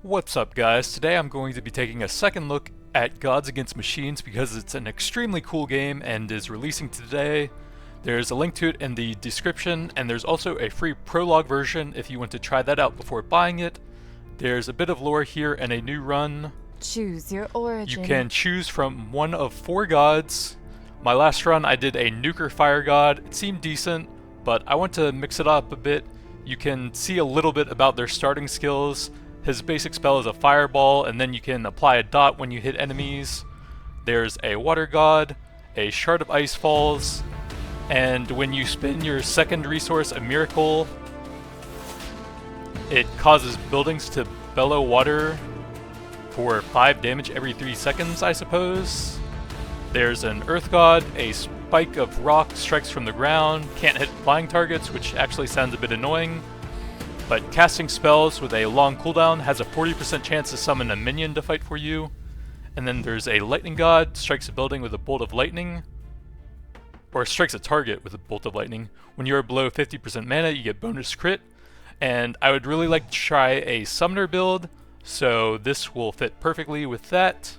What's up, guys? Today I'm going to be taking a second look at Gods Against Machines because it's an extremely cool game and is releasing today. There's a link to it in the description, and there's also a free prologue version if you want to try that out before buying it. There's a bit of lore here and a new run. Choose your origin. You can choose from one of 4 gods. My last run I did a nuker fire god. It seemed decent, but I want to mix it up a bit. You can see a little bit about their starting skills. His basic spell is a fireball, and then you can apply a dot when you hit enemies. There's a water god, a shard of ice falls, and when you spin your second resource, a miracle, it causes buildings to bellow water for 5 damage every 3 seconds, I suppose. There's an earth god, a spike of rock strikes from the ground, can't hit flying targets, which actually sounds a bit annoying. But casting spells with a long cooldown has a 40% chance to summon a minion to fight for you. And then there's a lightning god, strikes a building with a bolt of lightning. Or strikes a target with a bolt of lightning. When you are below 50% mana, you get bonus crit. And I would really like to try a summoner build, so this will fit perfectly with that.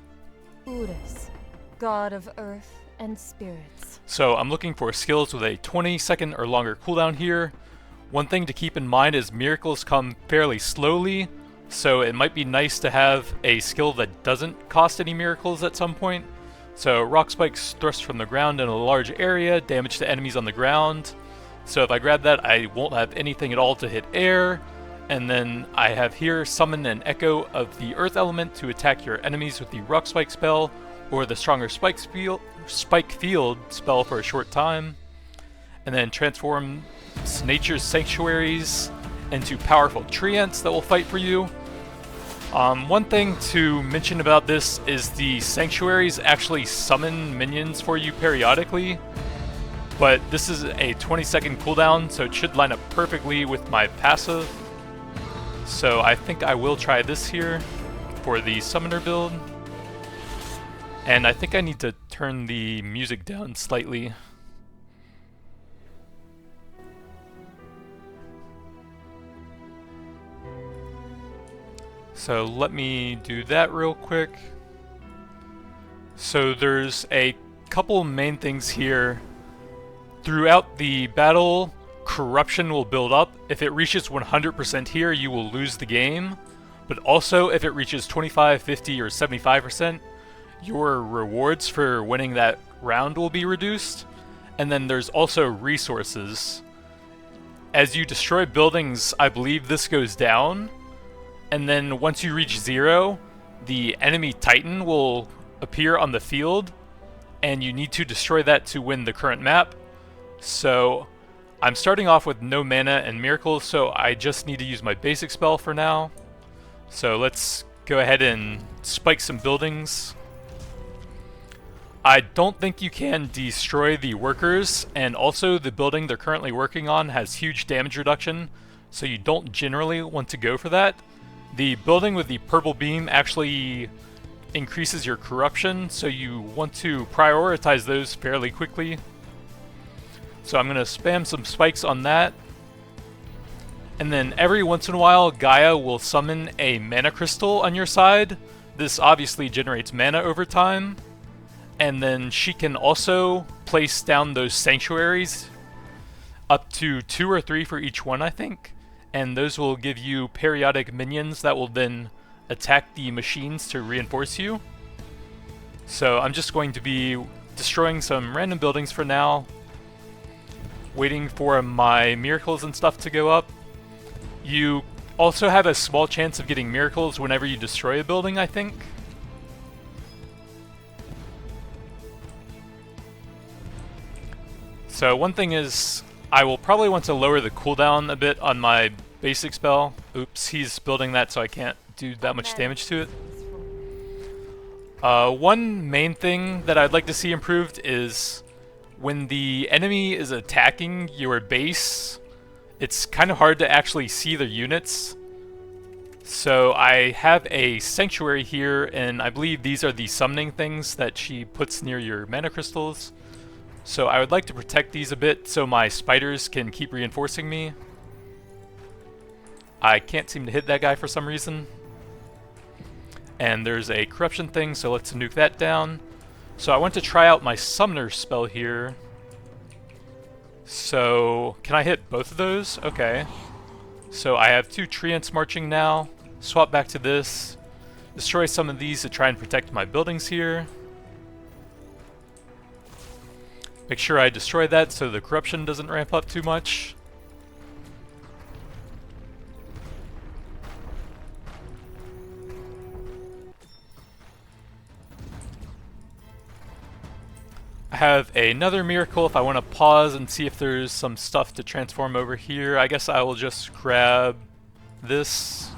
Urus, god of earth and spirits. So I'm looking for skills with a 20-second or longer cooldown here. One thing to keep in mind is miracles come fairly slowly, so it might be nice to have a skill that doesn't cost any miracles at some point. So rock spikes thrust from the ground in a large area, damage to enemies on the ground. So if I grab that, I won't have anything at all to hit air. And then I have here summon an echo of the earth element to attack your enemies with the rock spike spell, or the stronger spike field spell for a short time. And then transform nature's sanctuaries into powerful tree ants that will fight for you. One thing to mention about this is the sanctuaries actually summon minions for you periodically, but this is a 20-second cooldown, so it should line up perfectly with my passive. So I think I will try this here for the summoner build. And I think I need to turn the music down slightly. So let me do that real quick. So there's a couple main things here. Throughout the battle, corruption will build up. If it reaches 100% here, you will lose the game. But also, if it reaches 25, 50, or 75%, your rewards for winning that round will be reduced. And then there's also resources. As you destroy buildings, I believe this goes down. And then once you reach 0, the enemy Titan will appear on the field, and you need to destroy that to win the current map. So I'm starting off with no mana and miracles, so I just need to use my basic spell for now. So let's go ahead and spike some buildings. I don't think you can destroy the workers, and also the building they're currently working on has huge damage reduction, so you don't generally want to go for that. The building with the purple beam actually increases your corruption, so you want to prioritize those fairly quickly. So I'm going to spam some spikes on that. And then every once in a while, Gaia will summon a mana crystal on your side. This obviously generates mana over time. And then she can also place down those sanctuaries, up to 2 or 3 for each one, I think. And those will give you periodic minions that will then attack the machines to reinforce you. So I'm just going to be destroying some random buildings for now, waiting for my miracles and stuff to go up. You also have a small chance of getting miracles whenever you destroy a building, I think. So one thing is, I will probably want to lower the cooldown a bit on my basic spell. Oops, he's building that so I can't do that much damage to it. One main thing that I'd like to see improved is when the enemy is attacking your base, it's kind of hard to actually see their units. So I have a sanctuary here, and I believe these are the summoning things that she puts near your mana crystals. So I would like to protect these a bit so my spiders can keep reinforcing me. I can't seem to hit that guy for some reason. And there's a corruption thing, so let's nuke that down. So I want to try out my summoner spell here. So, can I hit both of those? Okay. So I have 2 treants marching now. Swap back to this. Destroy some of these to try and protect my buildings here. Make sure I destroy that so the corruption doesn't ramp up too much. I have another miracle if I want to pause and see if there's some stuff to transform over here. I guess I will just grab this.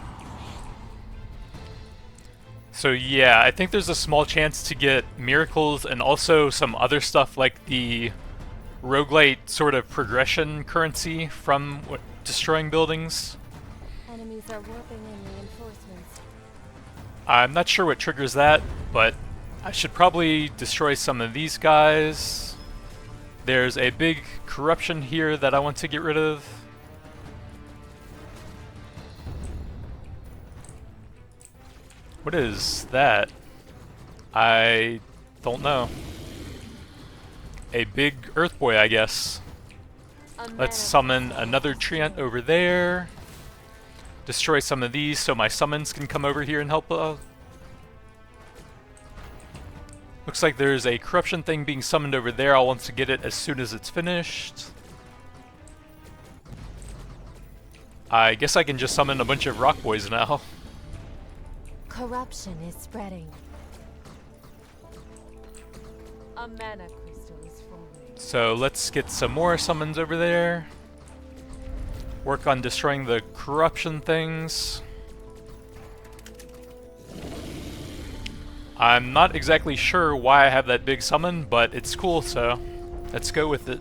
So yeah, I think there's a small chance to get miracles and also some other stuff like the roguelite sort of progression currency from destroying buildings. Enemies are warping in reinforcements. I'm not sure what triggers that, but I should probably destroy some of these guys. There's a big corruption here that I want to get rid of. What is that? I don't know. A big earth boy, I guess. Let's summon another treant over there. Destroy some of these so my summons can come over here and help. Looks like there's a corruption thing being summoned over there. I'll want to get it as soon as it's finished. I guess I can just summon a bunch of rock boys now. Corruption is spreading. A mana crystal is forming. So let's get some more summons over there. Work on destroying the corruption things. I'm not exactly sure why I have that big summon, but it's cool, so let's go with it.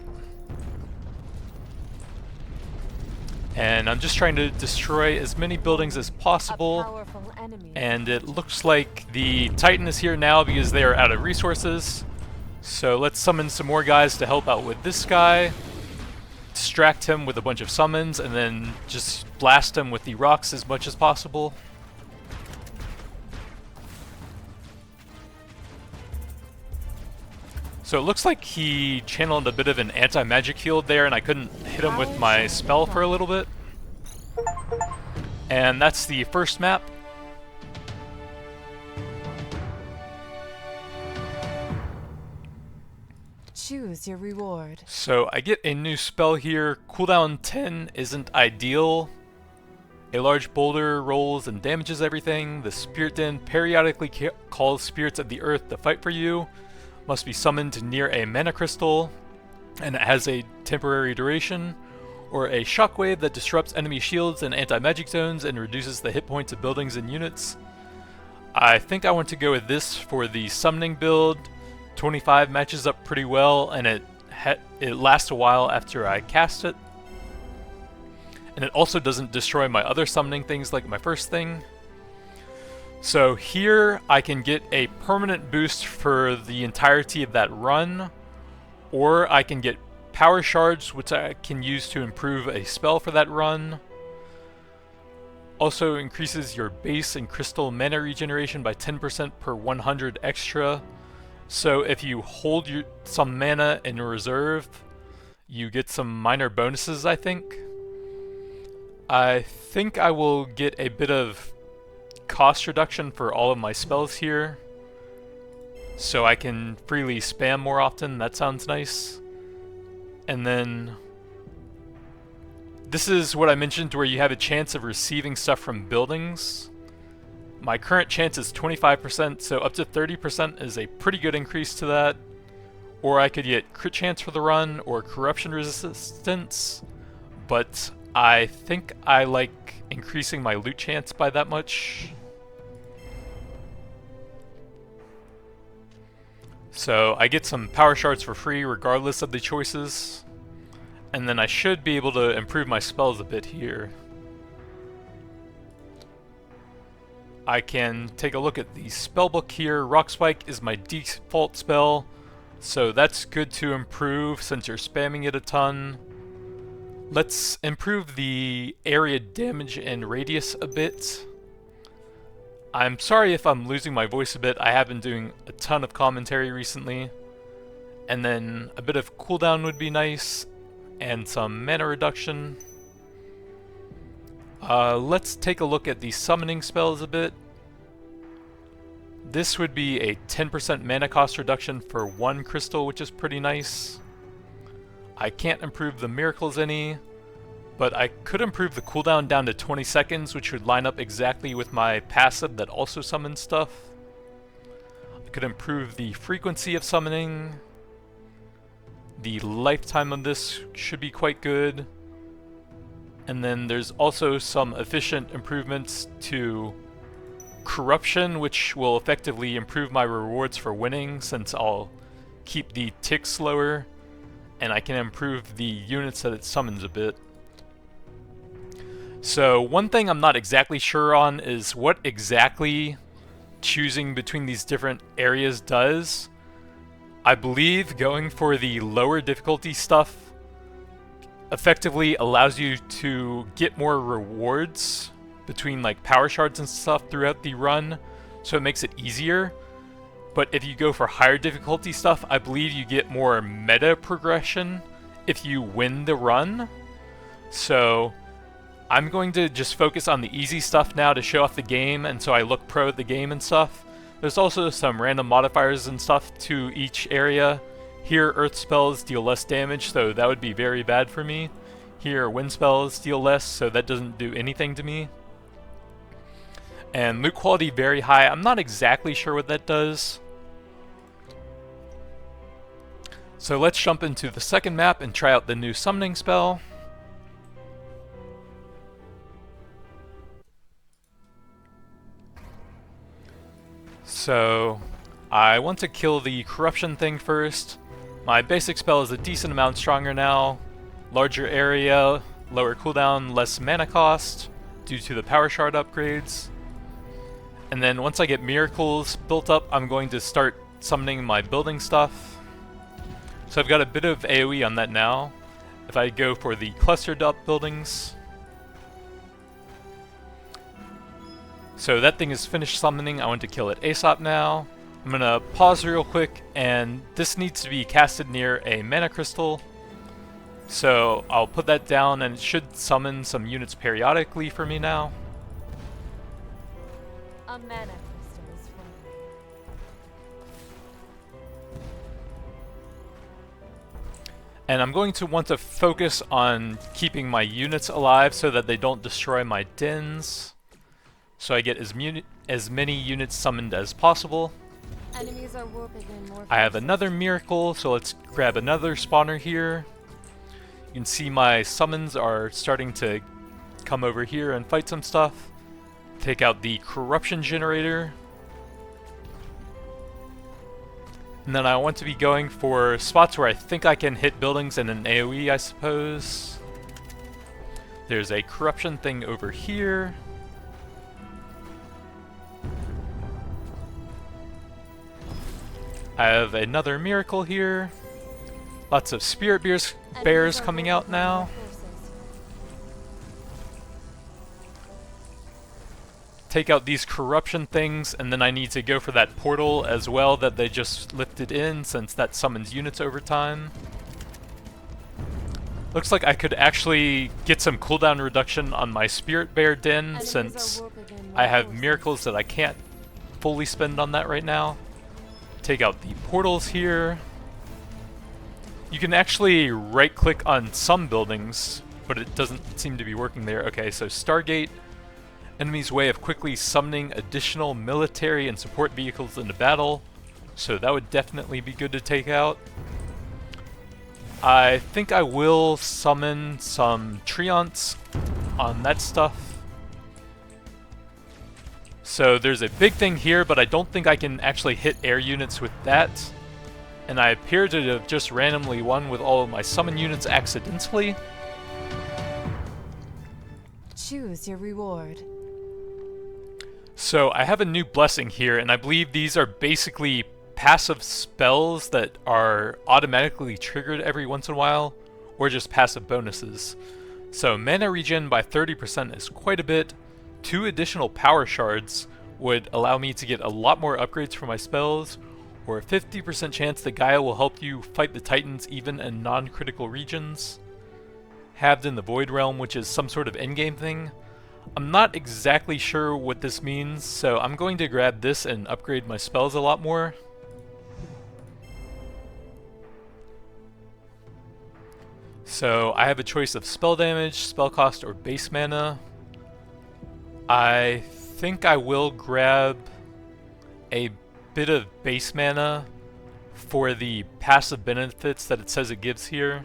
And I'm just trying to destroy as many buildings as possible. And it looks like the Titan is here now because they are out of resources. So let's summon some more guys to help out with this guy. Distract him with a bunch of summons and then just blast him with the rocks as much as possible. So it looks like he channeled a bit of an anti-magic field there and I couldn't hit him with my spell for a little bit. And that's the first map. Choose your reward. So I get a new spell here. Cooldown 10 isn't ideal. A large boulder rolls and damages everything. The Spirit Den periodically calls spirits of the earth to fight for you. Must be summoned near a mana crystal, and it has a temporary duration, or a shockwave that disrupts enemy shields and anti-magic zones and reduces the hit points of buildings and units. I think I want to go with this for the summoning build. 25 matches up pretty well, and it lasts a while after I cast it. And it also doesn't destroy my other summoning things like my first thing. So here I can get a permanent boost for the entirety of that run, or I can get power shards, which I can use to improve a spell for that run. Also increases your base and crystal mana regeneration by 10% per 100 extra. So if you hold some mana in reserve, you get some minor bonuses, I think. I think I will get a bit of cost reduction for all of my spells here, so I can freely spam more often. That sounds nice. And then this is what I mentioned where you have a chance of receiving stuff from buildings. My current chance is 25%, so up to 30% is a pretty good increase to that. Or I could get crit chance for the run or corruption resistance, but I think I like increasing my loot chance by that much. So I get some power shards for free regardless of the choices. And then I should be able to improve my spells a bit here. I can take a look at the spellbook here. Rock Spike is my default spell, so that's good to improve since you're spamming it a ton. Let's improve the area damage and radius a bit. I'm sorry if I'm losing my voice a bit. I have been doing a ton of commentary recently. And then a bit of cooldown would be nice, and some mana reduction. Let's take a look at the summoning spells a bit. This would be a 10% mana cost reduction for 1 crystal, which is pretty nice. I can't improve the miracles any, but I could improve the cooldown down to 20 seconds, which would line up exactly with my passive that also summons stuff. I could improve the frequency of summoning. The lifetime of this should be quite good. And then there's also some efficient improvements to corruption, which will effectively improve my rewards for winning, since I'll keep the ticks slower, and I can improve the units that it summons a bit. So one thing I'm not exactly sure on is what exactly choosing between these different areas does. I believe going for the lower difficulty stuff effectively allows you to get more rewards between like power shards and stuff throughout the run, so it makes it easier. But if you go for higher difficulty stuff, I believe you get more meta progression if you win the run. So I'm going to just focus on the easy stuff now to show off the game, and so I look pro at the game and stuff. There's also some random modifiers and stuff to each area. Here, earth spells deal less damage, so that would be very bad for me. Here, wind spells deal less, so that doesn't do anything to me. And loot quality very high. I'm not exactly sure what that does. So let's jump into the second map and try out the new summoning spell. So I want to kill the corruption thing first. My basic spell is a decent amount stronger now. Larger area, lower cooldown, less mana cost due to the power shard upgrades. And then once I get miracles built up, I'm going to start summoning my building stuff. So I've got a bit of AoE on that now. If I go for the clustered up buildings. So that thing is finished summoning. I want to kill it ASAP now. I'm gonna pause real quick, and this needs to be casted near a mana crystal. So I'll put that down, and it should summon some units periodically for me now. A mana crystal is forming. And I'm going to want to focus on keeping my units alive so that they don't destroy my dens. So I get as many units summoned as possible. Enemies are warping in more. I have another miracle, so let's grab another spawner here. You can see my summons are starting to come over here and fight some stuff. Take out the corruption generator. And then I want to be going for spots where I think I can hit buildings in an AoE, I suppose. There's a corruption thing over here. I have another miracle here. Lots of spirit bears coming out now. Take out these corruption things, and then I need to go for that portal as well that they just lifted in, since that summons units over time. Looks like I could actually get some cooldown reduction on my spirit bear den, since I have miracles that I can't fully spend on that right now. Take out the portals here. You can actually right click on some buildings, but it doesn't seem to be working there. Okay, so Stargate, enemy's way of quickly summoning additional military and support vehicles into battle. So that would definitely be good to take out. I think I will summon some Treants on that stuff. So there's a big thing here, but I don't think I can actually hit air units with that. And I appear to have just randomly won with all of my summon units accidentally. Choose your reward. So I have a new blessing here, and I believe these are basically passive spells that are automatically triggered every once in a while, or just passive bonuses. So mana regen by 30% is quite a bit. 2 additional power shards, would allow me to get a lot more upgrades for my spells, or a 50% chance that Gaia will help you fight the Titans even in non-critical regions. Halved in the Void Realm, which is some sort of endgame thing. I'm not exactly sure what this means, so I'm going to grab this and upgrade my spells a lot more. So I have a choice of spell damage, spell cost, or base mana. I think I will grab a bit of base mana for the passive benefits that it says it gives here.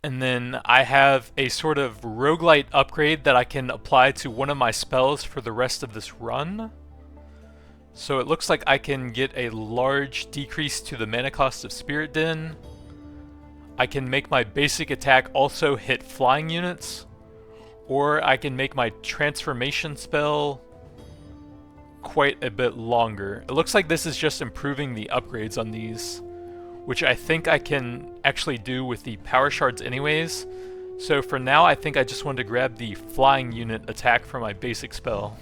And then I have a sort of roguelite upgrade that I can apply to one of my spells for the rest of this run. So it looks like I can get a large decrease to the mana cost of Spirit Den. I can make my basic attack also hit flying units, or I can make my transformation spell quite a bit longer. It looks like this is just improving the upgrades on these, which I think I can actually do with the power shards anyways. So for now, I think I just want to grab the flying unit attack for my basic spell.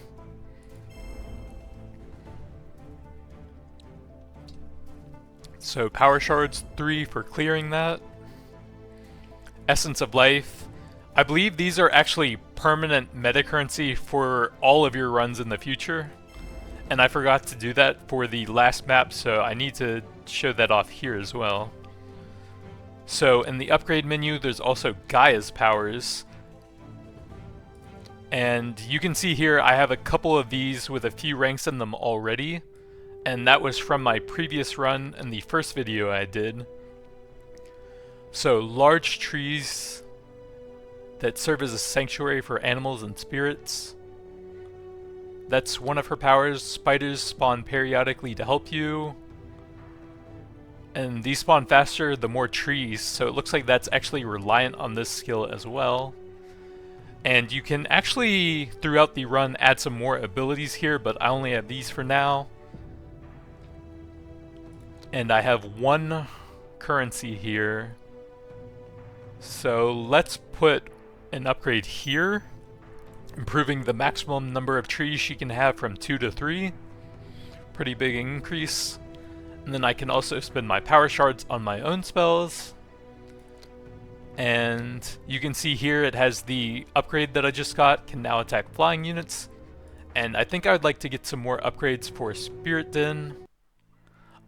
So power shards 3 for clearing that. Essence of Life. I believe these are actually permanent meta currency for all of your runs in the future. And I forgot to do that for the last map, so I need to show that off here as well. So in the upgrade menu, there's also Gaia's powers. And you can see here I have a couple of these with a few ranks in them already. And that was from my previous run in the first video I did. So large trees that serve as a sanctuary for animals and spirits. That's one of her powers. Spiders spawn periodically to help you. And these spawn faster the more trees, so it looks like that's actually reliant on this skill as well. And you can actually, throughout the run, add some more abilities here, but I only have these for now. And I have one currency here. So let's put an upgrade here, improving the maximum number of trees she can have from 2 to 3. Pretty big increase. And then I can also spend my power shards on my own spells. And you can see here it has the upgrade that I just got, can now attack flying units. And I think I would like to get some more upgrades for Spirit Den.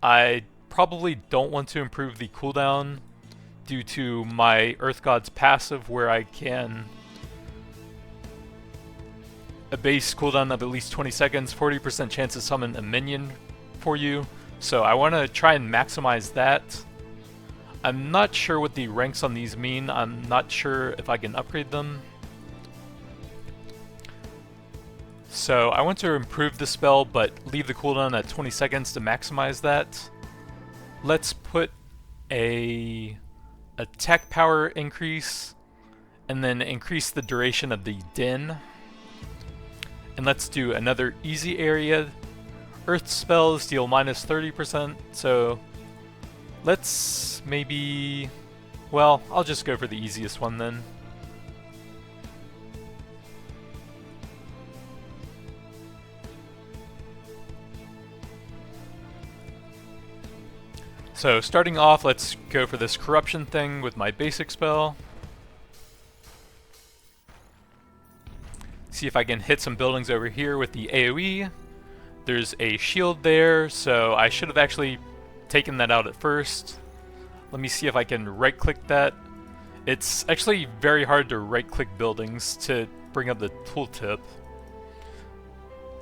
I probably don't want to improve the cooldown due to my Earth God's passive, where I can a base cooldown of at least 20 seconds, 40% chance to summon a minion for you. So I want to try and maximize that. I'm not sure what the ranks on these mean. I'm not sure if I can upgrade them. So I want to improve the spell, but leave the cooldown at 20 seconds to maximize that. Let's put a attack power increase, and then increase the duration of the den. And let's do another easy area. Earth spells deal minus 30%, so let's maybe... well, I'll just go for the easiest one then. So starting off, let's go for this corruption thing with my basic spell. See if I can hit some buildings over here with the AoE. There's a shield there, so I should have actually taken that out at first. Let me see if I can right-click that. It's actually very hard to right-click buildings to bring up the tooltip.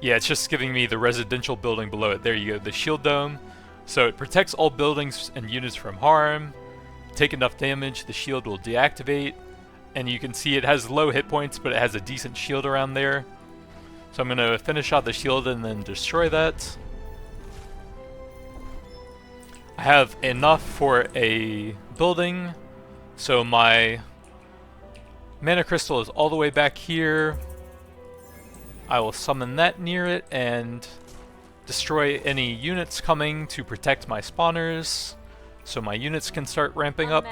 Yeah, it's just giving me the residential building below it. There you go, the shield dome. So it protects all buildings and units from harm. Take enough damage, the shield will deactivate. And you can see it has low hit points, but it has a decent shield around there. So I'm going to finish out the shield and then destroy that. I have enough for a building. So my mana crystal is all the way back here. I will summon that near it and destroy any units coming to protect my spawners, so my units can start ramping up.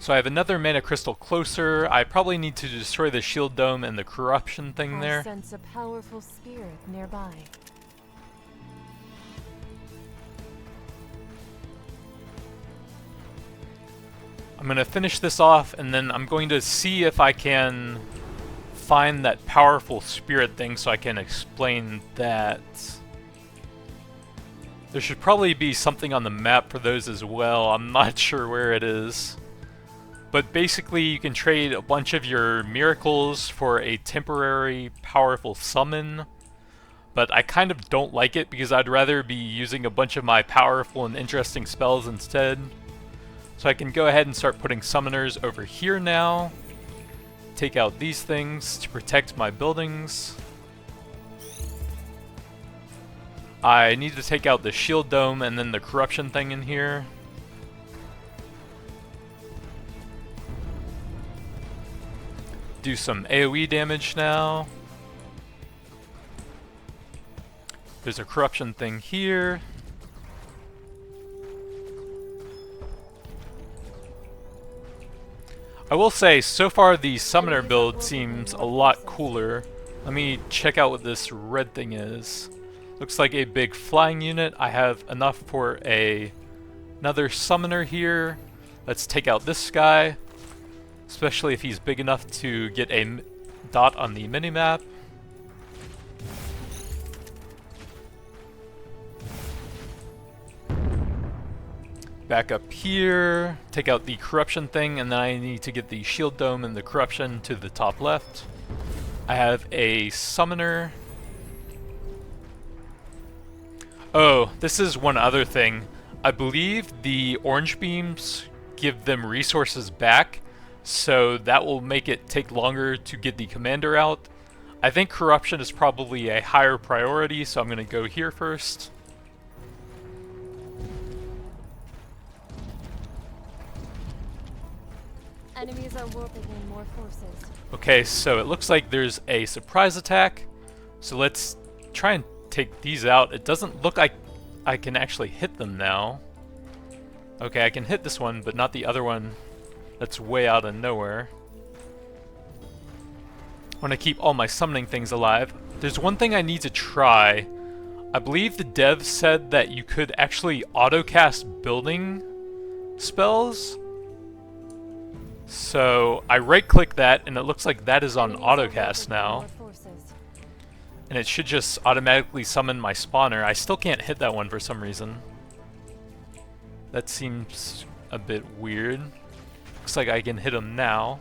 So I have another mana crystal closer. I probably need to destroy the shield dome and the corruption thing there. I sense a powerful spirit nearby. I'm going to finish this off, and then I'm going to see if I can find that powerful spirit thing so I can explain that. There should probably be something on the map for those as well. I'm not sure where it is. But basically you can trade a bunch of your miracles for a temporary powerful summon. But I kind of don't like it because I'd rather be using a bunch of my powerful and interesting spells instead. So I can go ahead and start putting summoners over here now. Take out these things to protect my buildings. I need to take out the shield dome and then the corruption thing in here. Do some AoE damage now. There's a corruption thing here. I will say, so far the summoner build seems a lot cooler. Let me check out what this red thing is. Looks like a big flying unit. I have enough for another summoner here. Let's take out this guy, especially if he's big enough to get a dot on the minimap. Back up here, take out the corruption thing, and then I need to get the shield dome and the corruption to the top left. I have a summoner. Oh, this is one other thing. I believe the orange beams give them resources back, so that will make it take longer to get the commander out. I think corruption is probably a higher priority, so I'm going to go here first. Enemies are warping in more forces. Okay, so it looks like there's a surprise attack. So let's try and take these out. It doesn't look like I can actually hit them now. Okay, I can hit this one, but not the other one that's way out of nowhere. I want to keep all my summoning things alive. There's one thing I need to try. I believe the dev said that you could actually auto-cast building spells. So I right-click that, and it looks like that is on autocast now. And it should just automatically summon my spawner. I still can't hit that one for some reason. That seems a bit weird. Looks like I can hit him now.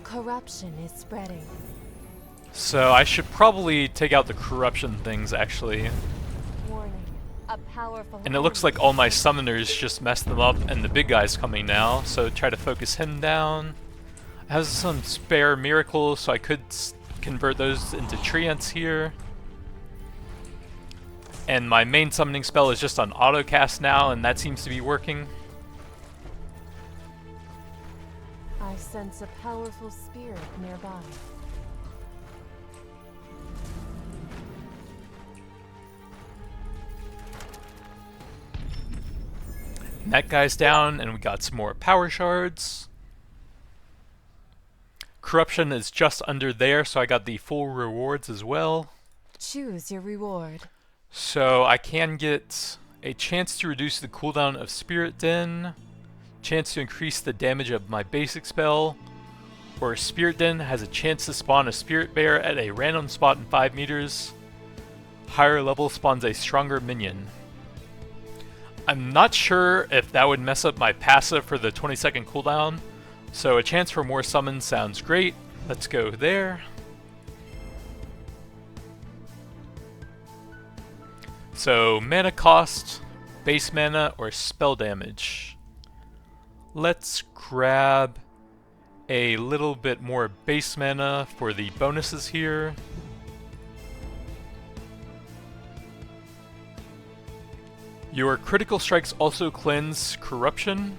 Corruption is spreading. So I should probably take out the corruption things, actually. Warning. A powerful And it looks like all my summoners just messed them up, and the big guy's coming now, so try to focus him down. I have some spare miracles, so I could convert those into treants here. And my main summoning spell is just on autocast now, and that seems to be working. I sense a powerful spirit nearby. And that guy's down, and we got some more power shards. Corruption is just under there, so I got the full rewards as well. Choose your reward. So I can get a chance to reduce the cooldown of Spirit Den, chance to increase the damage of my basic spell, or Spirit Den has a chance to spawn a Spirit Bear at a random spot in 5 meters. Higher level spawns a stronger minion. I'm not sure if that would mess up my passive for the 20-second cooldown, so a chance for more summons sounds great. Let's go there. So mana cost, base mana, or spell damage. Let's grab a little bit more base mana for the bonuses here. Your critical strikes also cleanse corruption.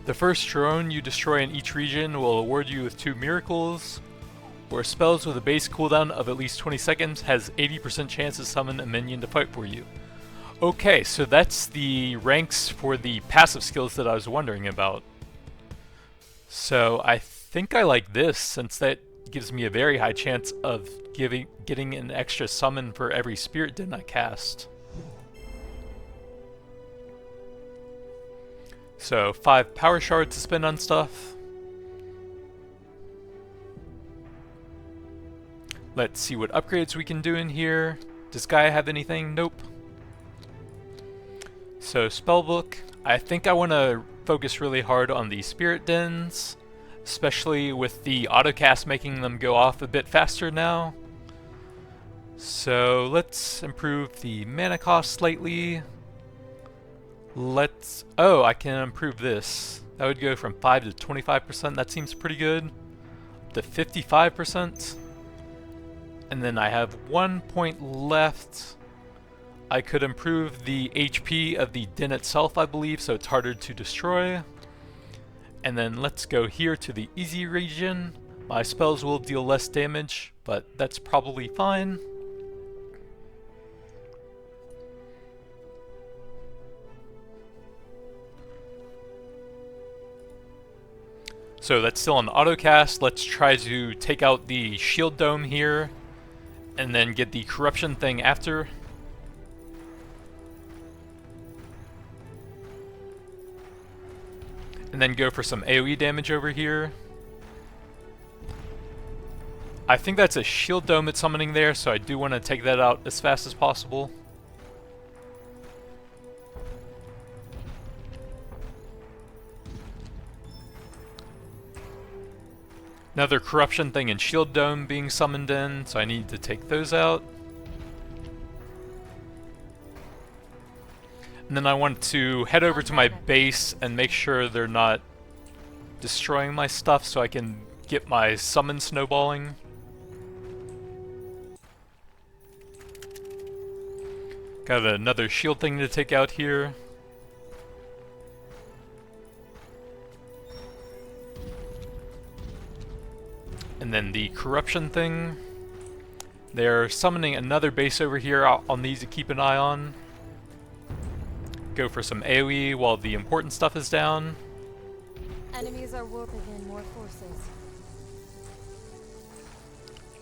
The first drone you destroy in each region will award you with 2 miracles, or spells with a base cooldown of at least 20 seconds has 80% chance to summon a minion to fight for you. Okay, so that's the ranks for the passive skills that I was wondering about. So I think I like this, since that gives me a very high chance of getting an extra summon for every spirit den I cast. So 5 power shards to spend on stuff. Let's see what upgrades we can do in here. Does Gaia have anything? Nope. So spellbook, I think I want to focus really hard on the spirit dens, especially with the autocast making them go off a bit faster now. So let's improve the mana cost slightly. Oh, I can improve this. That would go from 5 to 25%, that seems pretty good. To 55%. And then I have 1 point left. I could improve the HP of the den itself, I believe, so it's harder to destroy. And then let's go here to the easy region. My spells will deal less damage, but that's probably fine. So that's still an autocast. Let's try to take out the shield dome here, and then get the corruption thing after. And then go for some AoE damage over here. I think that's a shield dome it's summoning there, so I do want to take that out as fast as possible. Another corruption thing and shield dome being summoned in, so I need to take those out. And then I want to head over to my base and make sure they're not destroying my stuff so I can get my summon snowballing. Got another shield thing to take out here. And then the corruption thing. They're summoning another base over here I'll need to keep an eye on. Go for some AoE while the important stuff is down. Enemies are warping in more forces.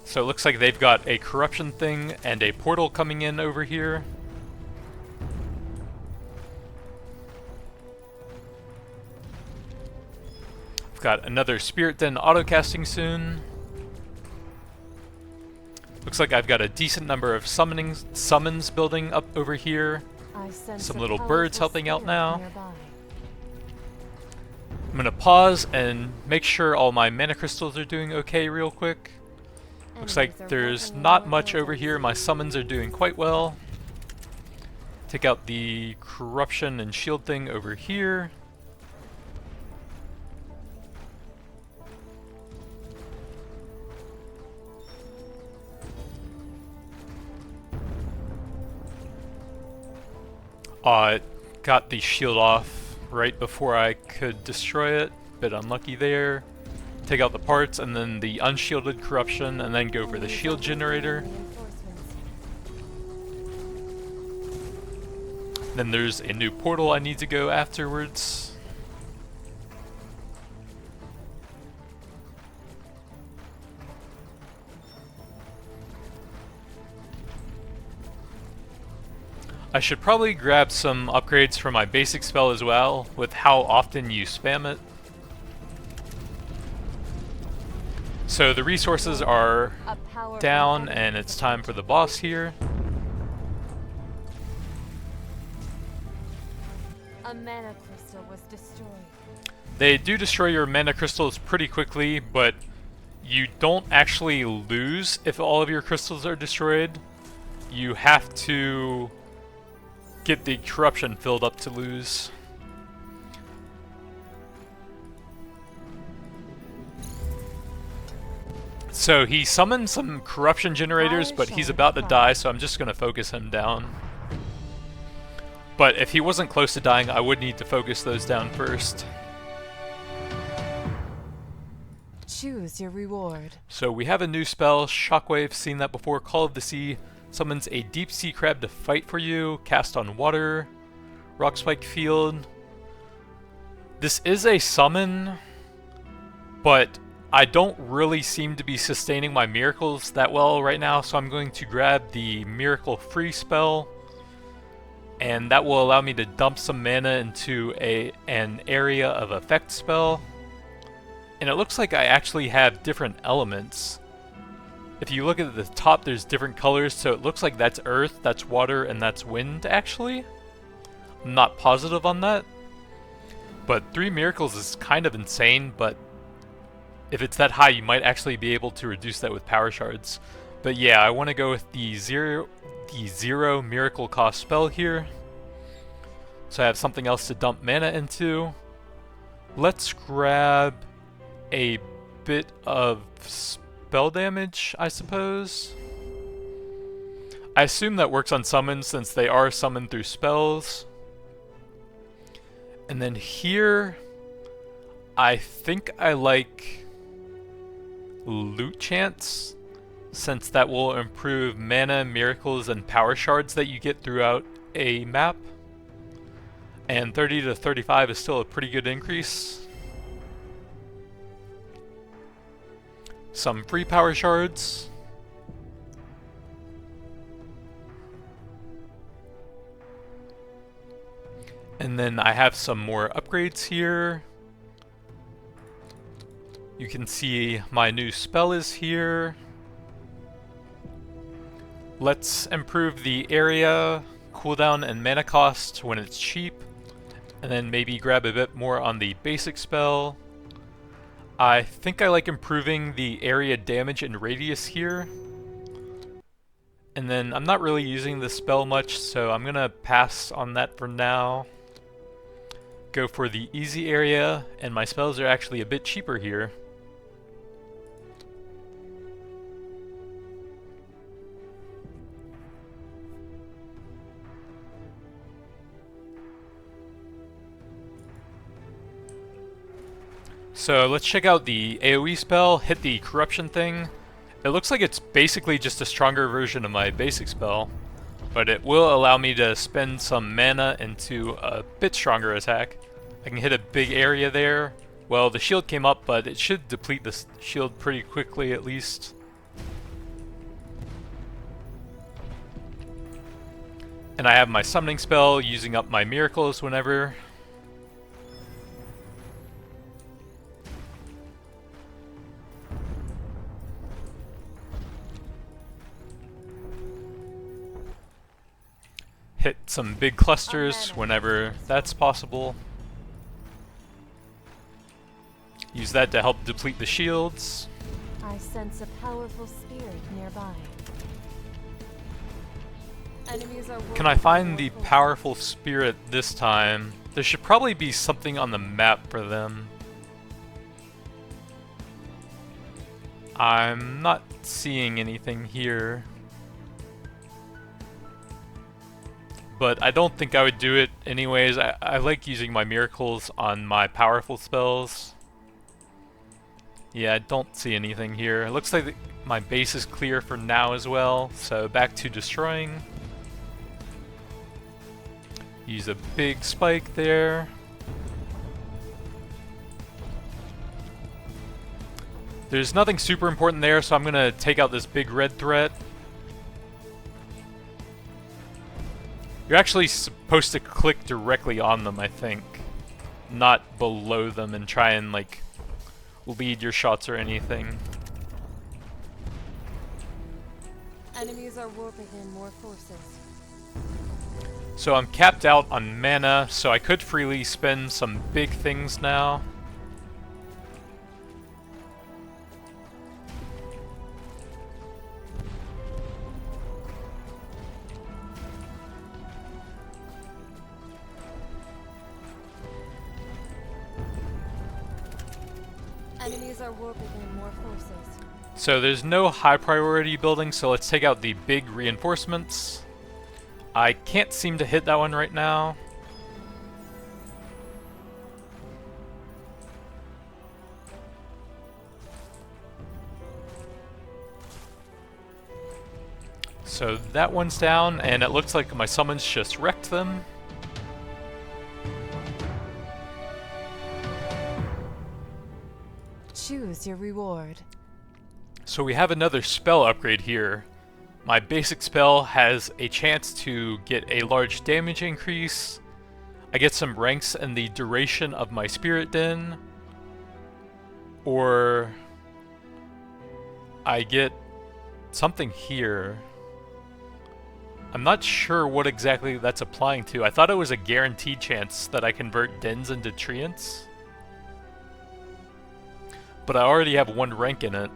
So it looks like they've got a corruption thing and a portal coming in over here. We've got another spirit den autocasting soon. Looks like I've got a decent number of summons building up over here. Some little birds helping out now. I'm gonna pause and make sure all my mana crystals are doing okay real quick. Looks like there's not much over here. My summons are doing quite well. Take out the corruption and shield thing over here. It got the shield off right before I could destroy it. Bit unlucky there. Take out the parts and then the unshielded corruption and then go for the shield generator. Then there's a new portal I need to go afterwards. I should probably grab some upgrades for my basic spell as well, with how often you spam it. So the resources are down and it's time for the boss here. A mana crystal was destroyed. They do destroy your mana crystals pretty quickly, but you don't actually lose if all of your crystals are destroyed. You have to get the corruption filled up to lose. So he summoned some corruption generators, but he's about to die, so I'm just going to focus him down. But if he wasn't close to dying, I would need to focus those down first. Choose your reward. So we have a new spell, Shockwave, seen that before, Call of the Sea. Summons a deep sea crab to fight for you. Cast on water. Rock spike field. This is a summon, but I don't really seem to be sustaining my miracles that well right now, so I'm going to grab the miracle free spell, and that will allow me to dump some mana into an area of effect spell. And it looks like I actually have different elements. If you look at the top, there's different colors, so it looks like that's earth, that's water, and that's wind, actually. I'm not positive on that. But 3 miracles is kind of insane, but if it's that high, you might actually be able to reduce that with power shards. But yeah, I want to go with the zero miracle cost spell here. So I have something else to dump mana into. Let's grab a bit of spell damage, I suppose. I assume that works on summons since they are summoned through spells. And then here, I think I like loot chance, since that will improve mana, miracles, and power shards that you get throughout a map. And 30 to 35 is still a pretty good increase. Some free power shards. And then I have some more upgrades here. You can see my new spell is here. Let's improve the area, cooldown, and mana cost when it's cheap. And then maybe grab a bit more on the basic spell. I think I like improving the area damage and radius here. And then I'm not really using the spell much, so I'm gonna pass on that for now. Go for the easy area, and my spells are actually a bit cheaper here. So let's check out the AoE spell, hit the corruption thing. It looks like it's basically just a stronger version of my basic spell, but it will allow me to spend some mana into a bit stronger attack. I can hit a big area there. Well, the shield came up, but it should deplete the shield pretty quickly at least. And I have my summoning spell, using up my miracles whenever. Hit some big clusters whenever that's possible. Use that to help deplete the shields. I sense a powerful spirit nearby. Enemies are Can I find the powerful spirit this time? There should probably be something on the map for them. I'm not seeing anything here. But I don't think I would do it anyways. I like using my miracles on my powerful spells. Yeah, I don't see anything here. It looks like my base is clear for now as well, so back to destroying. Use a big spike there. There's nothing super important there, so I'm gonna take out this big red threat. You're actually supposed to click directly on them, I think. Not below them and try and, like, lead your shots or anything. Enemies are warping in more forces. So I'm capped out on mana, so I could freely spend some big things now. Enemies are warping in more forces. So there's no high priority building, so let's take out the big reinforcements. I can't seem to hit that one right now. So that one's down, and it looks like my summons just wrecked them. Choose your reward. So we have another spell upgrade here. My basic spell has a chance to get a large damage increase. I get some ranks in the duration of my Spirit Den. Or I get something here. I'm not sure what exactly that's applying to. I thought it was a guaranteed chance that I convert dens into treants. But I already have one rank in it.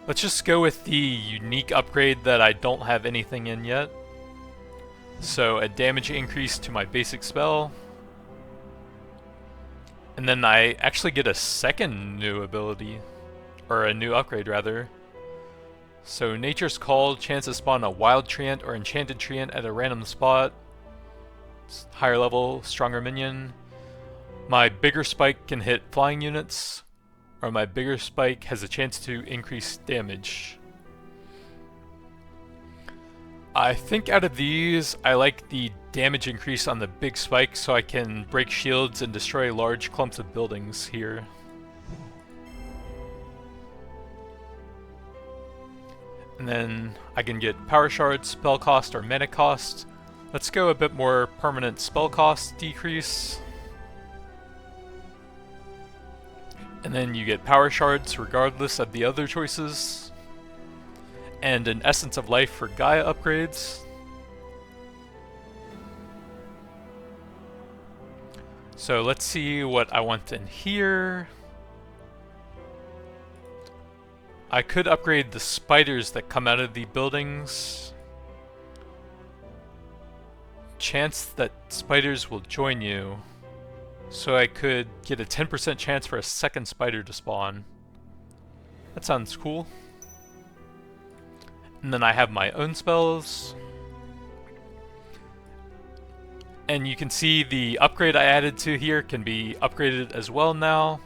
Let's just go with the unique upgrade that I don't have anything in yet. So a damage increase to my basic spell. And then I actually get a second new ability. Or a new upgrade rather. So Nature's Call, chance to spawn a wild treant or enchanted treant at a random spot. Higher level, stronger minion. My bigger spike can hit flying units, or my bigger spike has a chance to increase damage. I think out of these, I like the damage increase on the big spike so I can break shields and destroy large clumps of buildings here. And then I can get power shards, spell cost, or mana cost. Let's go a bit more permanent spell cost decrease. And then you get power shards regardless of the other choices. And an Essence of Life for Gaia upgrades. So let's see what I want in here. I could upgrade the spiders that come out of the buildings. Chance that spiders will join you. So I could get a 10% chance for a second spider to spawn. That sounds cool. And then I have my own spells. And you can see the upgrade I added to here can be upgraded as well now.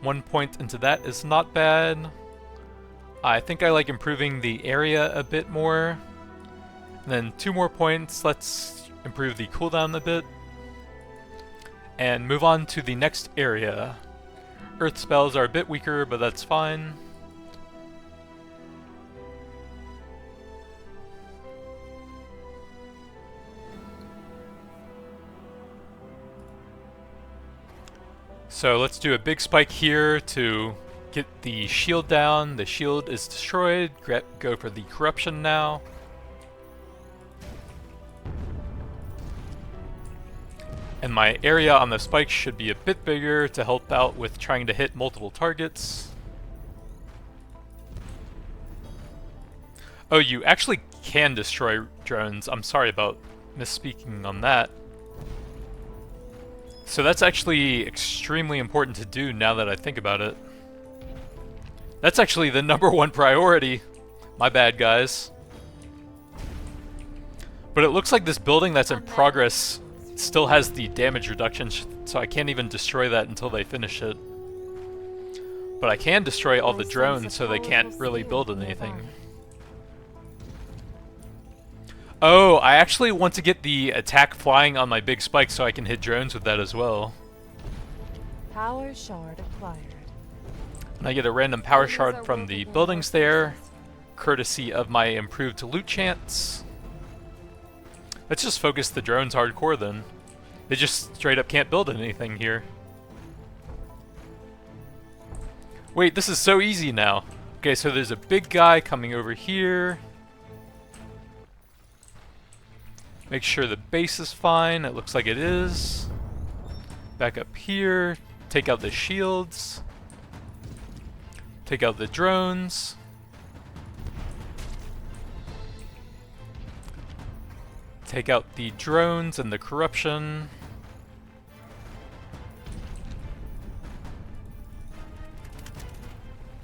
1 point into that is not bad. I think I like improving the area a bit more. And then 2 more points, let's improve the cooldown a bit. And move on to the next area. Earth spells are a bit weaker, but that's fine. So let's do a big spike here to get the shield down. The shield is destroyed. Go for the corruption now. And my area on the spikes should be a bit bigger to help out with trying to hit multiple targets. Oh, you actually can destroy drones. I'm sorry about misspeaking on that. So that's actually extremely important to do now that I think about it. That's actually the #1 priority. My bad, guys. But it looks like this building that's in progress still has the damage reduction, so I can't even destroy that until they finish it. But I can destroy all the drones so they can't really build anything. Oh, I actually want to get the attack flying on my big spike so I can hit drones with that as well. Power shard acquired. And I get a random power shard from the buildings there, courtesy of my improved loot chance. Let's just focus the drones hardcore then. They just straight up can't build anything here. Wait, this is so easy now. Okay, so there's a big guy coming over here. Make sure the base is fine. It looks like it is. Back up here. Take out the shields. Take out the drones. Take out the drones and the corruption.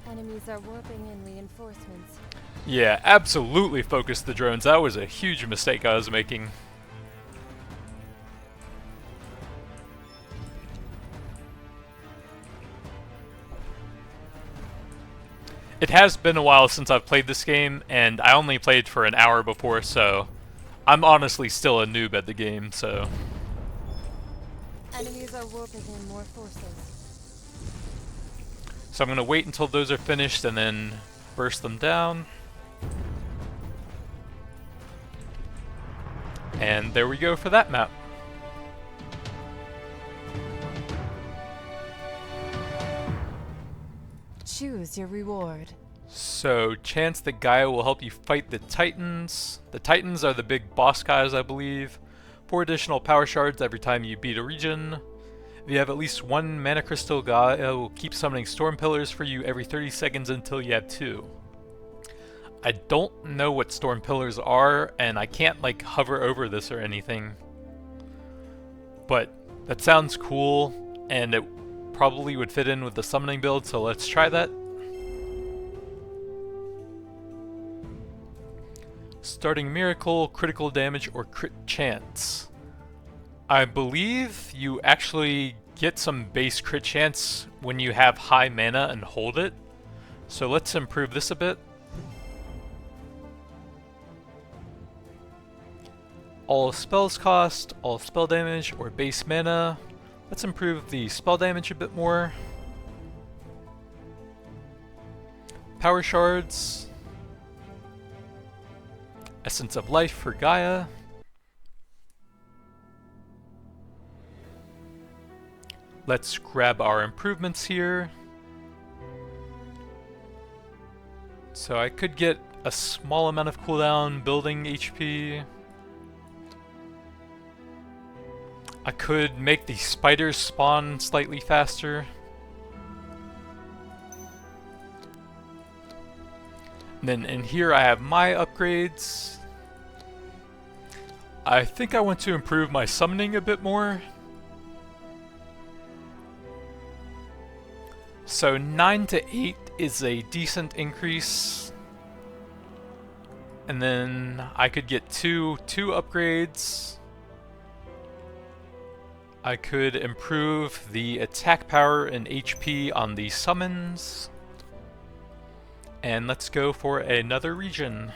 Enemies are warping in reinforcements. Yeah, absolutely focus the drones. That was a huge mistake I was making. It has been a while since I've played this game, and I only played for an hour before, so I'm honestly still a noob at the game, so... Enemies are warping in more forces. So I'm going to wait until those are finished and then burst them down. And there we go for that map. Choose your reward. So, chance that Gaia will help you fight the Titans. The Titans are the big boss guys, I believe. 4 additional power shards every time you beat a region. If you have at least 1 mana crystal, Gaia will keep summoning storm pillars for you every 30 seconds until you have 2. I don't know what storm pillars are, and I can't like hover over this or anything. But that sounds cool, and it probably would fit in with the summoning build, so let's try that. Starting miracle, critical damage, or crit chance. I believe you actually get some base crit chance when you have high mana and hold it. So let's improve this a bit. All spells cost, all spell damage, or base mana. Let's improve the spell damage a bit more. Power shards. Essence of life for Gaia. Let's grab our improvements here. So I could get a small amount of cooldown building HP. I could make the spiders spawn slightly faster. And then in here I have my upgrades. I think I want to improve my summoning a bit more. So 9 to 8 is a decent increase. And then I could get two upgrades. I could improve the attack power and HP on the summons. And let's go for another region.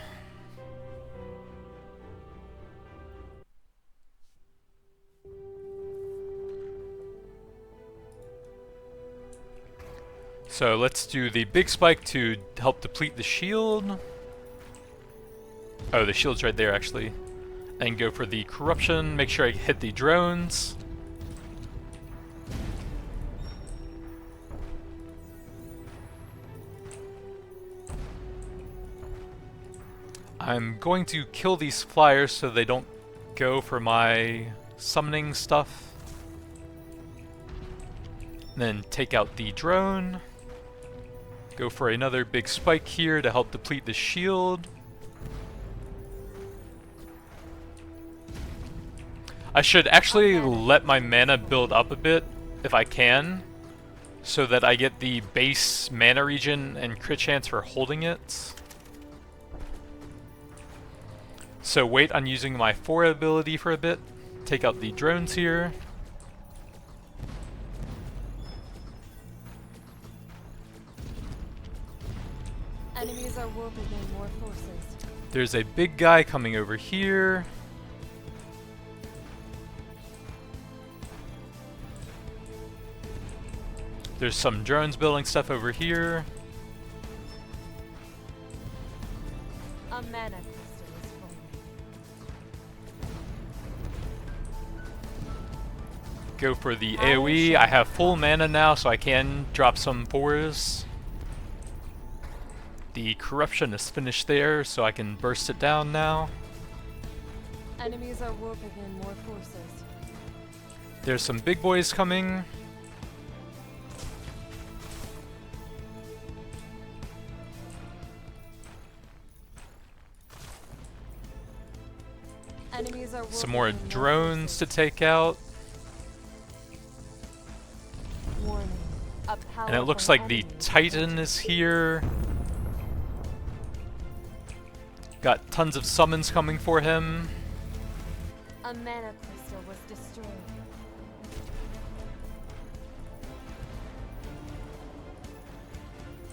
So let's do the big spike to help deplete the shield. Oh, the shield's right there actually. And go for the corruption, make sure I hit the drones. I'm going to kill these flyers so they don't go for my summoning stuff. And then take out the drone. Go for another big spike here to help deplete the shield. I should actually let my mana build up a bit, if I can, so that I get the base mana regen and crit chance for holding it. So wait on using my 4 ability for a bit. Take out the drones here. Enemies are warping in more forces. There's a big guy coming over here. There's some drones building stuff over here. A mana crystal is forming. Go for the AoE. I have full mana now, so I can drop some 4s. The corruption is finished there, so I can burst it down now. Enemies are warping in more forces. There's some big boys coming. Enemies are Some more warping in drones to forces. take out. Warning. A And it looks powerful like the enemy is Titan is here. Got tons of summons coming for him. A mana crystal was destroyed.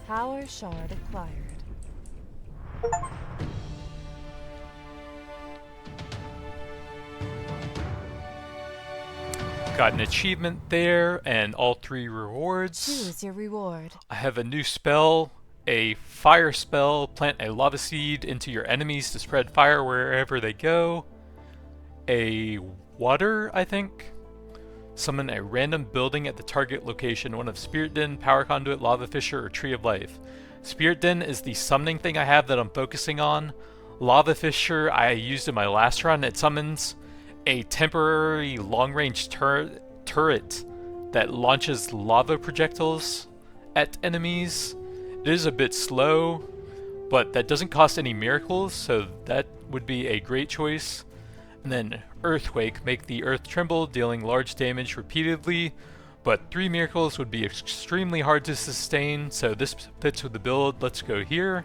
Power shard acquired. Got an achievement there and all 3 rewards. Choose your reward. I have a new spell, a fire spell. Plant a lava seed into your enemies to spread fire wherever they go. A water, I think. Summon a random building at the target location, one of Spirit Den, Power Conduit, Lava Fissure, or Tree of Life. Spirit Den is the summoning thing I have that I'm focusing on. Lava Fissure I used in my last run. It summons a temporary long-range turret that launches lava projectiles at enemies. It is a bit slow, but that doesn't cost any miracles, so that would be a great choice. And then Earthquake, make the earth tremble, dealing large damage repeatedly, but 3 miracles would be extremely hard to sustain, so this fits with the build. Let's go here.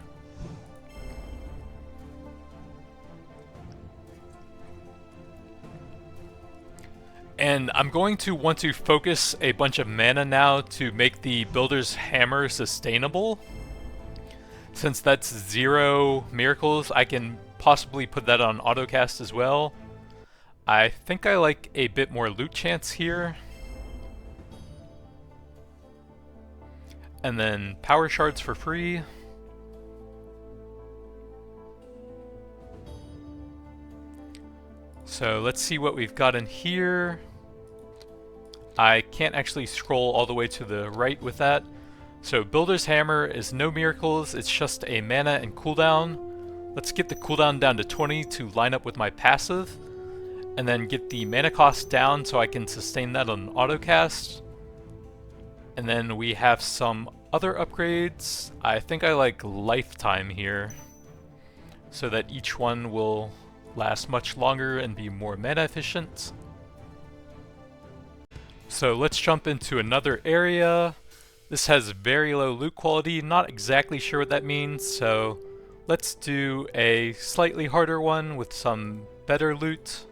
And I'm going to want to focus a bunch of mana now to make the Builder's Hammer sustainable. Since that's 0 miracles, I can possibly put that on autocast as well. I think I like a bit more loot chance here. And then power shards for free. So let's see what we've got in here. I can't actually scroll all the way to the right with that. So Builder's Hammer is no miracles, it's just a mana and cooldown. Let's get the cooldown down to 20 to line up with my passive. And then get the mana cost down so I can sustain that on autocast. And then we have some other upgrades. I think I like lifetime here, so that each one will last much longer and be more mana efficient. So let's jump into another area. This has very low loot quality, not exactly sure what that means, so let's do a slightly harder one with some better loot.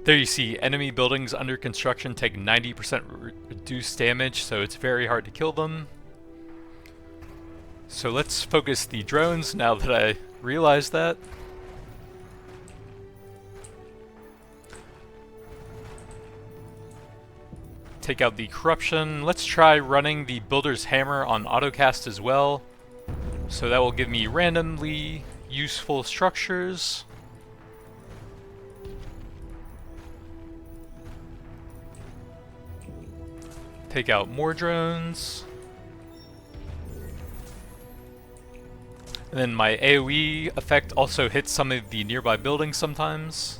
There you see, enemy buildings under construction take 90% reduced damage, so it's very hard to kill them. So let's focus the drones now that I realize that. Take out the corruption. Let's try running the Builder's Hammer on autocast as well. So that will give me randomly useful structures. Take out more drones. And then my AoE effect also hits some of the nearby buildings sometimes.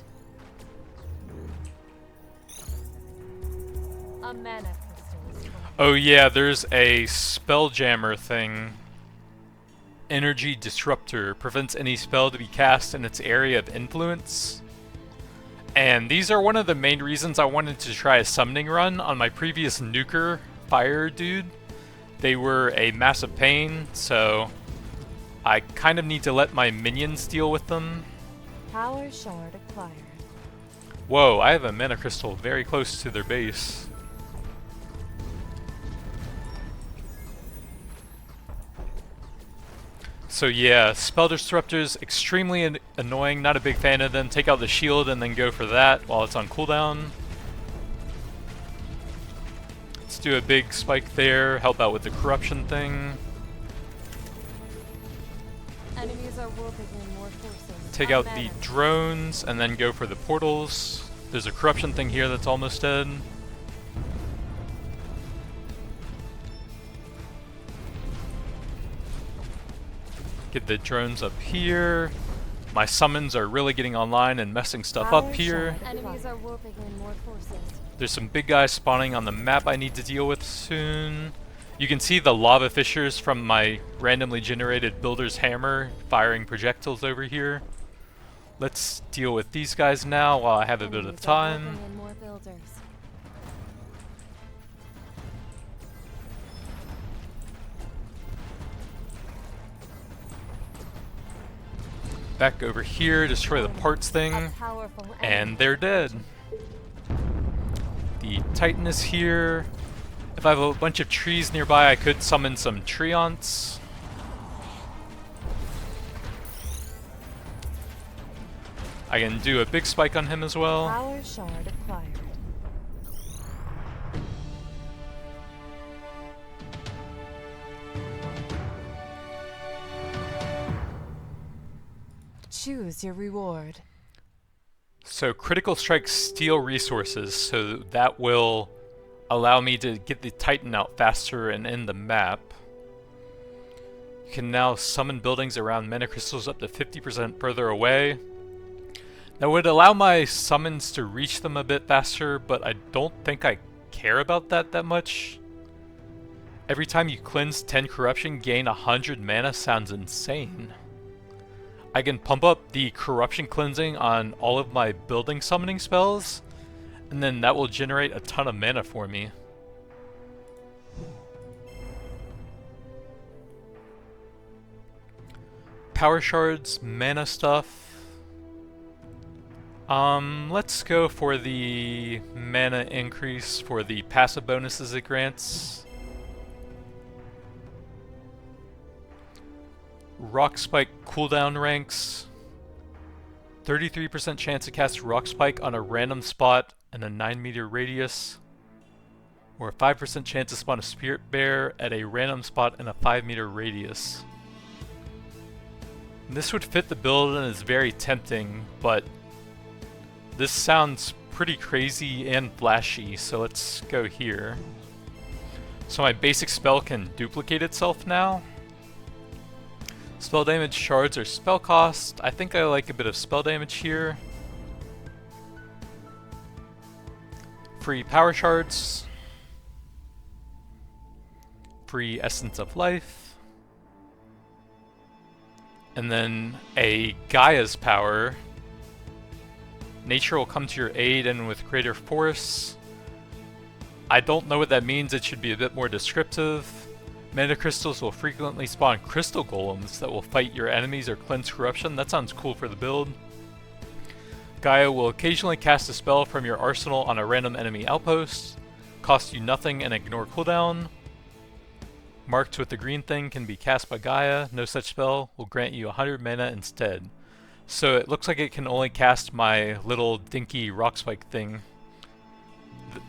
A mana crystal. Oh yeah, there's a Spelljammer thing. Energy Disruptor prevents any spell to be cast in its area of influence. And these are one of the main reasons I wanted to try a summoning run on my previous nuker fire dude. They were a massive pain, so I kind of need to let my minions deal with them. Power shard acquired. Whoa, I have a mana crystal very close to their base. So yeah, Spell Disruptors, extremely annoying, not a big fan of them. Take out the shield and then go for that while it's on cooldown. Let's do a big spike there, help out with the corruption thing. Enemies are warping in more forces. Take out the drones and then go for the portals. There's a corruption thing here that's almost dead. Get the drones up here. My summons are really getting online and messing stuff up here. Enemies are warping in more forces. There's some big guys spawning on the map I need to deal with soon. You can see the lava fissures from my randomly generated Builder's Hammer firing projectiles over here. Let's deal with these guys now while I have a bit of time. Back over here, destroy the parts thing, and they're dead. The Titan is here. If I have a bunch of trees nearby, I could summon some treants. I can do a big spike on him as well. Power shard acquired. Choose your reward. So critical strikes steal resources, so that will allow me to get the Titan out faster and end the map. You can now summon buildings around mana crystals up to 50% further away. That would allow my summons to reach them a bit faster, but I don't think I care about that much. Every time you cleanse 10 corruption, gain 100 mana sounds insane. I can pump up the corruption cleansing on all of my building summoning spells, and then that will generate a ton of mana for me. Power shards, mana stuff. Let's go for the mana increase for the passive bonuses it grants. Rock Spike cooldown ranks. 33% chance to cast Rock Spike on a random spot in a 9-meter radius. Or a 5% chance to spawn a Spirit Bear at a random spot in a 5-meter radius. And this would fit the build and is very tempting, but this sounds pretty crazy and flashy, so let's go here. So my basic spell can duplicate itself now. Spell damage shards or spell cost. I think I like a bit of spell damage here. Free power shards. Free essence of life. And then a Gaia's power. Nature will come to your aid and with greater force. I don't know what that means, it should be a bit more descriptive. Mana crystals will frequently spawn crystal golems that will fight your enemies or cleanse corruption. That sounds cool for the build. Gaia will occasionally cast a spell from your arsenal on a random enemy outpost. Cost you nothing and ignore cooldown. Marked with the green thing can be cast by Gaia. No such spell will grant you 100 mana instead. So it looks like it can only cast my little dinky rock spike thing.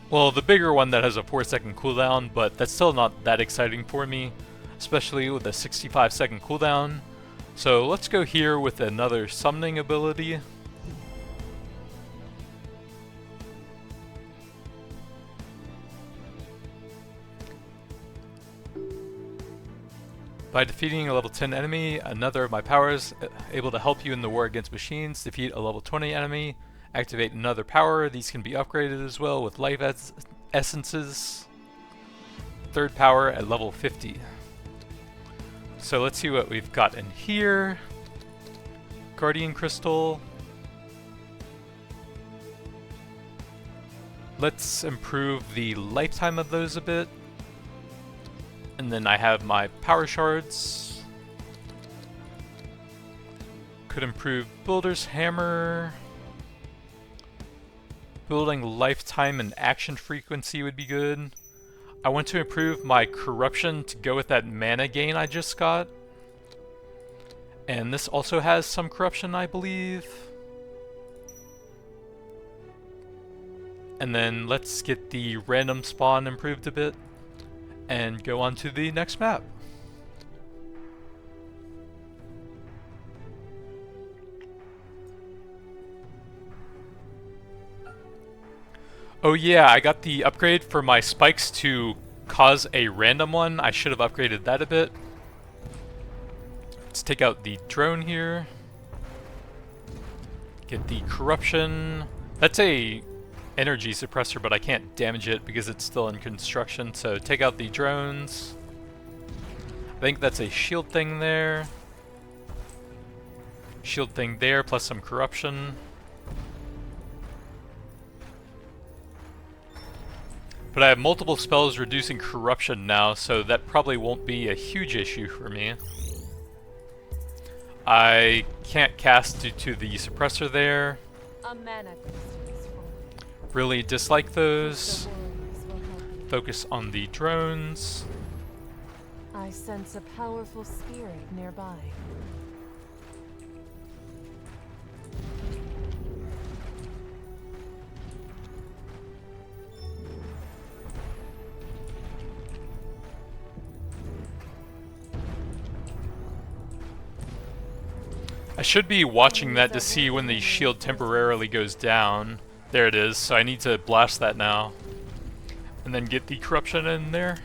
Well, the bigger one that has a 4-second cooldown, but that's still not that exciting for me, especially with a 65-second cooldown. So let's go here with another summoning ability. By defeating a level 10 enemy, another of my powers able to help you in the war against machines. Defeat a level 20 enemy. Activate another power. These can be upgraded as well with life essences. Third power at level 50. So let's see what we've got in here. Guardian Crystal. Let's improve the lifetime of those a bit. And then I have my power shards. Could improve Builder's Hammer. Building lifetime and action frequency would be good. I want to improve my corruption to go with that mana gain I just got. And this also has some corruption, I believe. And then let's get the random spawn improved a bit and go on to the next map. Oh yeah, I got the upgrade for my spikes to cause a random one. I should have upgraded that a bit. Let's take out the drone here. Get the corruption. That's a energy suppressor, but I can't damage it because it's still in construction, so take out the drones. I think that's a shield thing there. Shield thing there, plus some corruption. But I have multiple spells reducing corruption now, so that probably won't be a huge issue for me. I can't cast due to the suppressor there. A mana crystal is formed. Really dislike those. The warriors will help you. Focus on the drones. I sense a powerful spirit nearby. I should be watching that to see when the shield temporarily goes down. There it is, so I need to blast that now. And then get the corruption in there.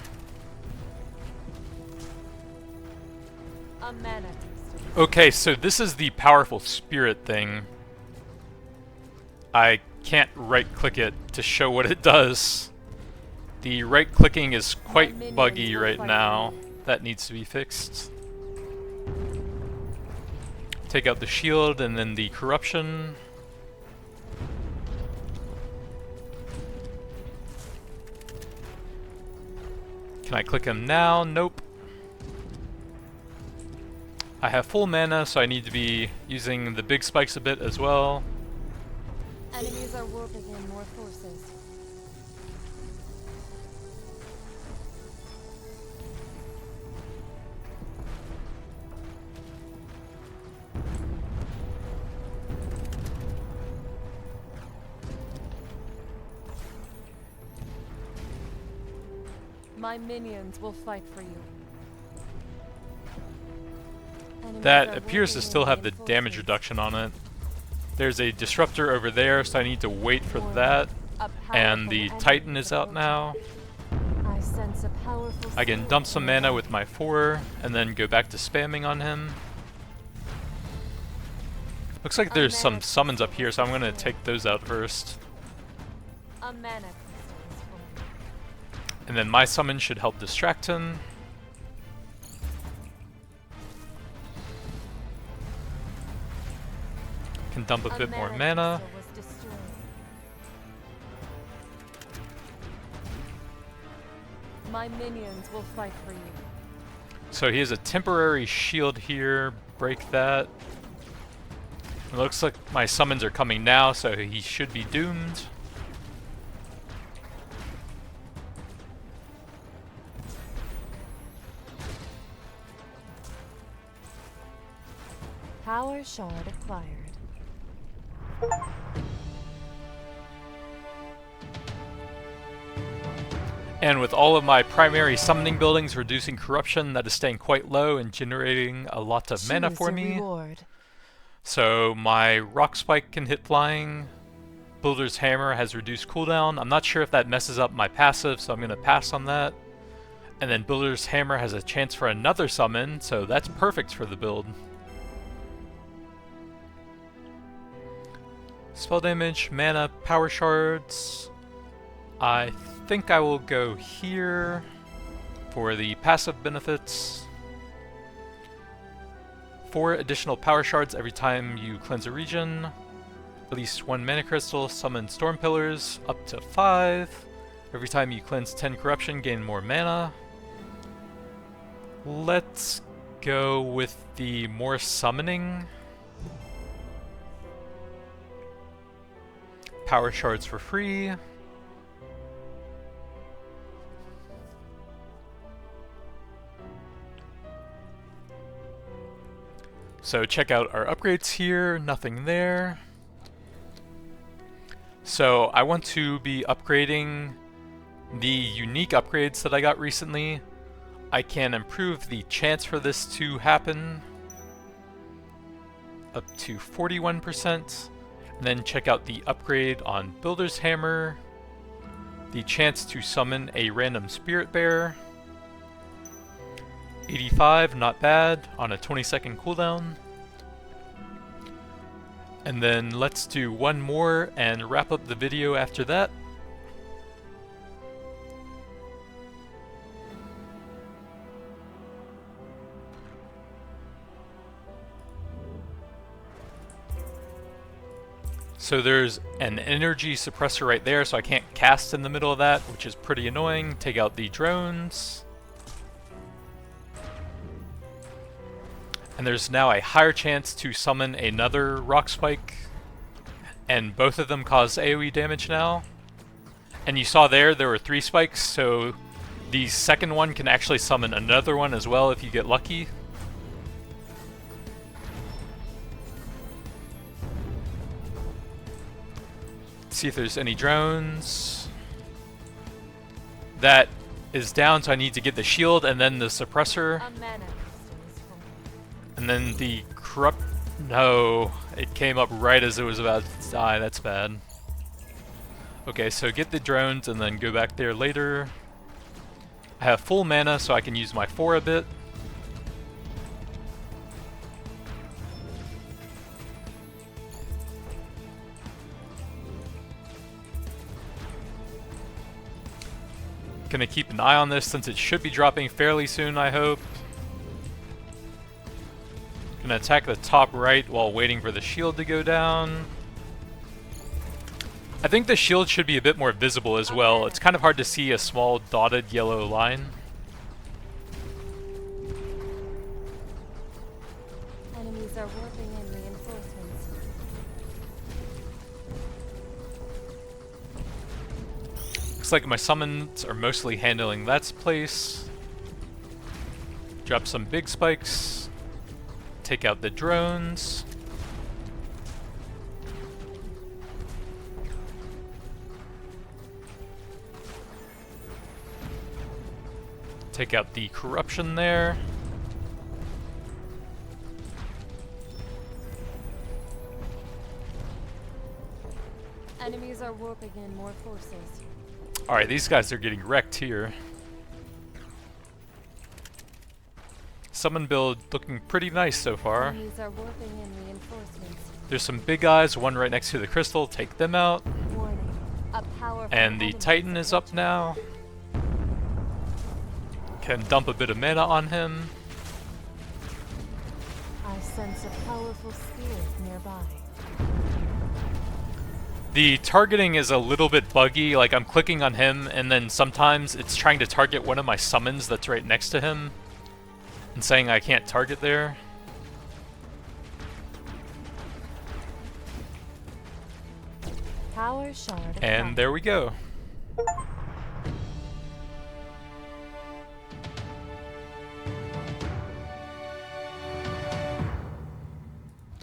A mana crystal. Okay, so this is the powerful spirit thing. I can't right-click it to show what it does. The right-clicking is quite buggy right now. That needs to be fixed. Take out the shield and then the corruption. Can I click him now? Nope. I have full mana, so I need to be using the big spikes a bit as well. Enemies are warping in more forces. My minions will fight for you. Enemies That are appears to warping still in have the more damage forces. reduction on it. There's a disruptor over there, so I need to wait for that. A And the powerful Titan enemy is out now. I sense a powerful I can spirit dump some mana nearby. with my 4 and then go back to spamming on him. Looks like there's some summons up here, so I'm gonna take those out first. A mana crystal is formed. And then my summon should help distract him. Can dump a bit more mana. crystal was destroyed. My minions will fight for you. So he has a temporary shield here. Break that. It looks like my summons are coming now, so he should be doomed. Power shard acquired. And with all of my primary summoning buildings reducing corruption, that is staying quite low and generating a lot of mana Choose for a me. reward. So my rock spike can hit flying. Builder's hammer has reduced cooldown. I'm not sure if that messes up my passive, so I'm going to pass on that. And then Builder's hammer has a chance for another summon, so that's perfect for the build. Spell damage, mana, power shards. I think I will go here for the passive benefits. 4 additional power shards every time you cleanse a region. At least 1 mana crystal, summon storm pillars, up to 5. Every time you cleanse 10 corruption, gain more mana. Let's go with the more summoning. Power shards for free. So check out our upgrades here, nothing there. So I want to be upgrading the unique upgrades that I got recently. I can improve the chance for this to happen up to 41%. And then check out the upgrade on Builder's Hammer. The chance to summon a random Spirit Bear. 85, not bad, on a 20-second cooldown. And then let's do one more and wrap up the video after that. So there's an energy suppressor right there, so I can't cast in the middle of that, which is pretty annoying. Take out the drones. And there's now a higher chance to summon another rock spike. And both of them cause AoE damage now. And you saw there were 3 spikes, so the second one can actually summon another one as well if you get lucky. See if there's any drones. That is down, so I need to get the shield and then the suppressor. And then the corrupt... No, it came up right as it was about to die. That's bad. Okay, so get the drones and then go back there later. I have full mana, so I can use my 4 a bit. Gonna keep an eye on this since it should be dropping fairly soon, I hope. Gonna attack the top right while waiting for the shield to go down. I think the shield should be a bit more visible as well. It's kind of hard to see a small dotted yellow line. Enemies are warping in reinforcements. Looks like my summons are mostly handling that place. Drop some big spikes. Take out the drones. Take out the corruption there. Enemies are warping in more forces. Alright, these guys are getting wrecked here. Summon build looking pretty nice so far. Enemies are warping in reinforcements. There's some big guys, one right next to the crystal. Take them out. Warning. A powerful And the enemy Titan is up now. Can dump a bit of mana on him. I sense a powerful spirit nearby. The targeting is a little bit buggy, like I'm clicking on him and then sometimes it's trying to target one of my summons that's right next to him and saying I can't target there. Power shard. And there we go.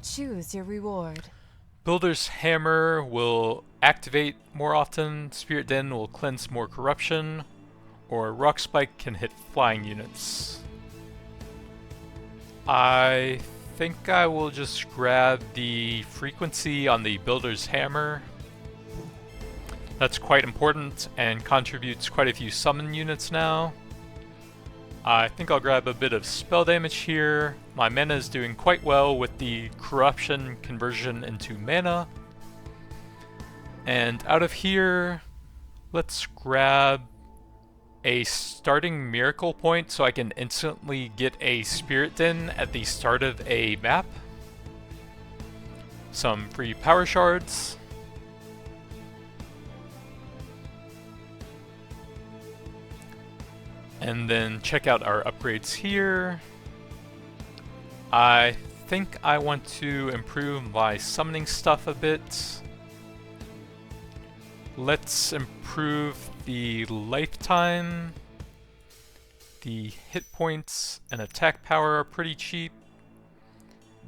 Choose your reward. Builder's Hammer will activate more often, Spirit Den will cleanse more corruption, or Rock Spike can hit flying units. I think I will just grab the frequency on the Builder's Hammer. That's quite important and contributes quite a few summon units now. I think I'll grab a bit of spell damage here. My mana is doing quite well with the corruption conversion into mana. And out of here, let's grab a starting miracle point so I can instantly get a Spirit Den at the start of a map. Some free power shards. And then check out our upgrades here. I think I want to improve my summoning stuff a bit. Let's improve the lifetime. The hit points and attack power are pretty cheap.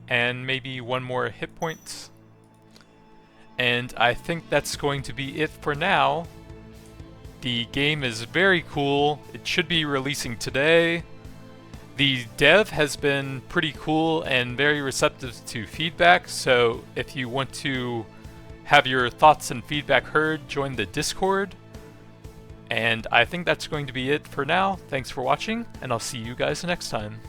And maybe one more hit point. And I think that's going to be it for now. The game is very cool. It should be releasing today. The dev has been pretty cool and very receptive to feedback, so if you want to have your thoughts and feedback heard, join the Discord. And I think that's going to be it for now. Thanks for watching, and I'll see you guys next time.